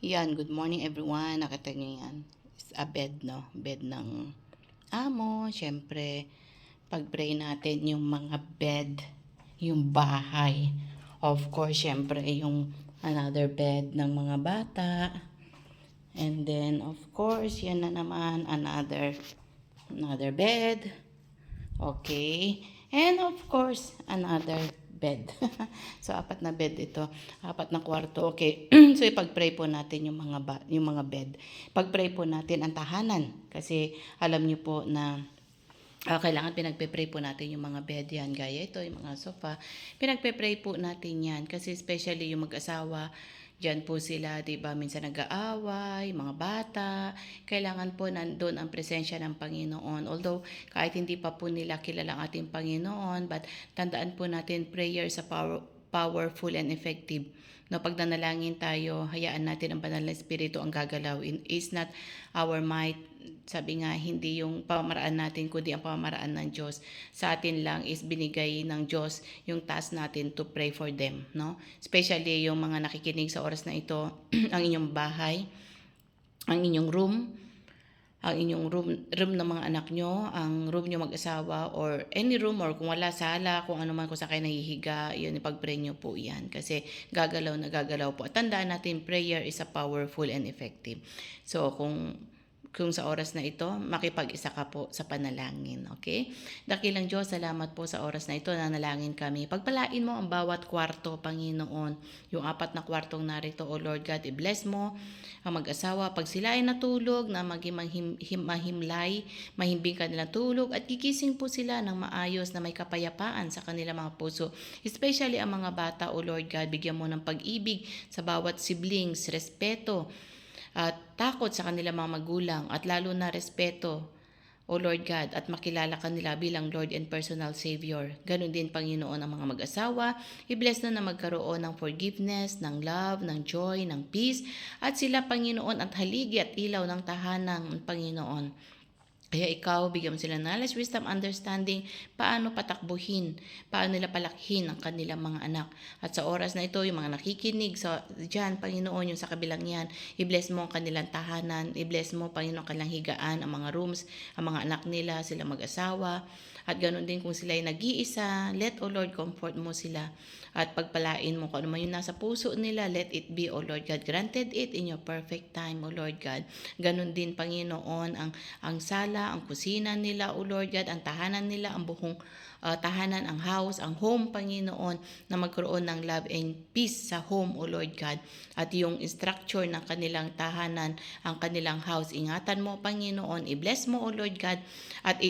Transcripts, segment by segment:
Yan, good morning everyone. Nakita nyo yan. It's a bed, no? Bed ng amo. Siyempre, pag-pray natin yung mga bed, yung bahay. Of course, siyempre, yung another bed ng mga bata. And then, of course, yan na naman, another bed. Okay. And of course, another bed. So, apat na bed ito. Apat na kwarto. Okay. So, ipag-pray po natin yung mga bed. Pag-pray po natin ang tahanan. Kasi, alam niyo po na kailangan pinagpe-pray po natin yung mga bed yan. Gaya ito, yung mga sofa. Pinagpe-pray po natin yan. Kasi, especially yung mag-asawa, diyan po sila, di ba, minsan nag-aaway, mga bata. Kailangan po nandun ang presensya ng Panginoon. Although, kahit hindi pa po nila kilala ang ating Panginoon, but tandaan po natin, prayer sa powerful and effective. No, pag nanalangin tayo, hayaan natin ang banal na espiritu ang gagalaw. Is not our might. Sabi nga, hindi yung pamamaraan natin, kundi ang pamamaraan ng Diyos. Sa atin lang is binigay ng Diyos yung task natin to pray for them. No? Especially yung mga nakikinig sa oras na ito, ang inyong bahay, ang inyong room, ang inyong room ng mga anak nyo, ang room nyo mag-asawa, or any room, or kung wala, sala, kung ano man, kung sa kayo nahihiga, yun, ipag-pray nyo po yan. Kasi gagalaw na gagalaw po. At tandaan natin, prayer is a powerful and effective. So, kung sa oras na ito, makipag-isa ka po sa panalangin. Okay? Dakilang Diyos, salamat po sa oras na ito. Nanalangin kami. Pagpalain mo ang bawat kwarto, Panginoon. Yung apat na kwartong narito, O Lord God, i-bless mo ang mag-asawa. Pag sila ay natulog, na maging mahimlay, mahimbing kanilang tulog, at gigising po sila ng maayos na may kapayapaan sa kanilang mga puso. Especially ang mga bata, O Lord God, bigyan mo ng pag-ibig sa bawat siblings, respeto, at takot sa kanilang mga magulang, at lalo na respeto, O Lord God, at makilala kanila bilang Lord and personal Savior. Ganon din, Panginoon, ang mga mag-asawa. I-bless na magkaroon ng forgiveness, ng love, ng joy, ng peace, at sila, Panginoon, at haligi at ilaw ng tahanang, Panginoon. Kaya ikaw, bigyan mo sila knowledge, wisdom, understanding, paano patakbuhin, paano nila palakihin ang kanilang mga anak. At sa oras na ito, yung mga nakikinig dyan, Panginoon, yung sa kabilang yan, i-bless mo ang kanilang tahanan, i-bless mo, Panginoon, ang kanilang higaan, ang mga rooms, ang mga anak nila, sila mag-asawa. At ganoon din kung sila ay nag-iisa, let, O Lord, comfort mo sila. At pagpalain mo kung ano man yung nasa puso nila, let it be, O Lord God. Granted it in your perfect time, O Lord God. Ganon din, Panginoon, ang sala, ang kusina nila, O Lord God, ang tahanan nila, ang buong tahanan, ang house, ang home, Panginoon, na magkaroon ng love and peace sa home, O Lord God. At yung structure ng kanilang tahanan, ang kanilang house, ingatan mo, Panginoon, i-bless mo, O Lord God, at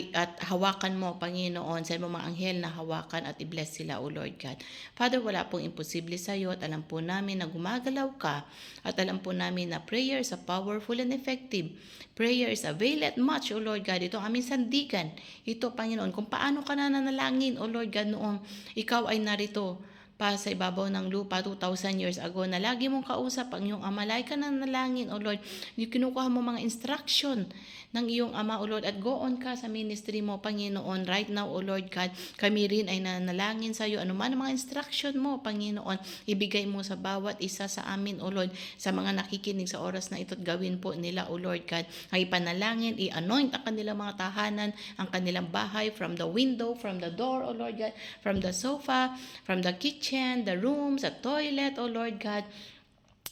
hawakan mo, Panginoon, sa mga anghel na hawakan at i-bless sila, O Lord God. Father, wala pong imposible sa iyo, at alam po namin na gumagalaw ka, at alam po namin na prayer is a powerful and effective. Prayer is availeth much, O Lord God. Ito ang aming sandigan. Ito, Panginoon, kung paano ka na nanalangin, O Lord God, noong ikaw ay narito pa sa ibabaw ng lupa 2,000 years ago, na lagi mong kausap ang iyong ama. Lagi ka na nanalangin, O Lord. Yung kinukuha mo mga instruction ng iyong ama, O Lord, at go on ka sa ministry mo, Panginoon. Right now, O Lord God, kami rin ay nanalangin sa iyo. Ano man ang mga instruction mo, Panginoon, ibigay mo sa bawat isa sa amin, O Lord, sa mga nakikinig sa oras na ito, at gawin po nila, O Lord God, ang ipanalangin, i-anoint ang kanilang mga tahanan, ang kanilang bahay, from the window, from the door, O Lord God, from the sofa, from the kitchen, the rooms, the toilet, O Lord God.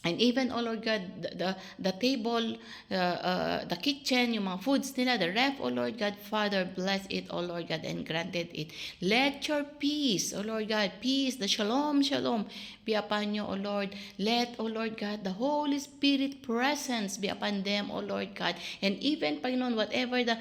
And even, O Lord God, the table, the kitchen, yung mga foods nila, the ref, O Lord God, Father, bless it, O Lord God, and granted it. Let your peace, O Lord God, peace, the shalom, shalom, be upon you, O Lord. Let, O Lord God, the Holy Spirit presence be upon them, O Lord God. And even, Panginoon, whatever the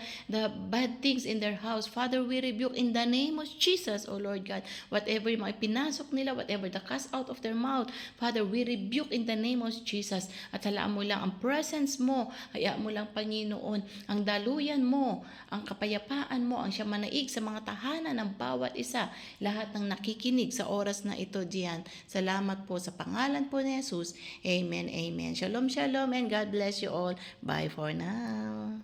bad things in their house, Father, we rebuke in the name of Jesus, O Lord God. Whatever yung mga pinasok nila, whatever the cast out of their mouth, Father, we rebuke in the name of Jesus. At halaan mo lang ang presence mo, hayaan mo lang, Panginoon, ang daluyan mo, ang kapayapaan mo, ang siya manaig sa mga tahanan ng bawat isa, lahat ng nakikinig sa oras na ito diyan. Salamat po sa pangalan po ni Jesus. Amen, amen. Shalom, shalom, and God bless you all. Bye for now.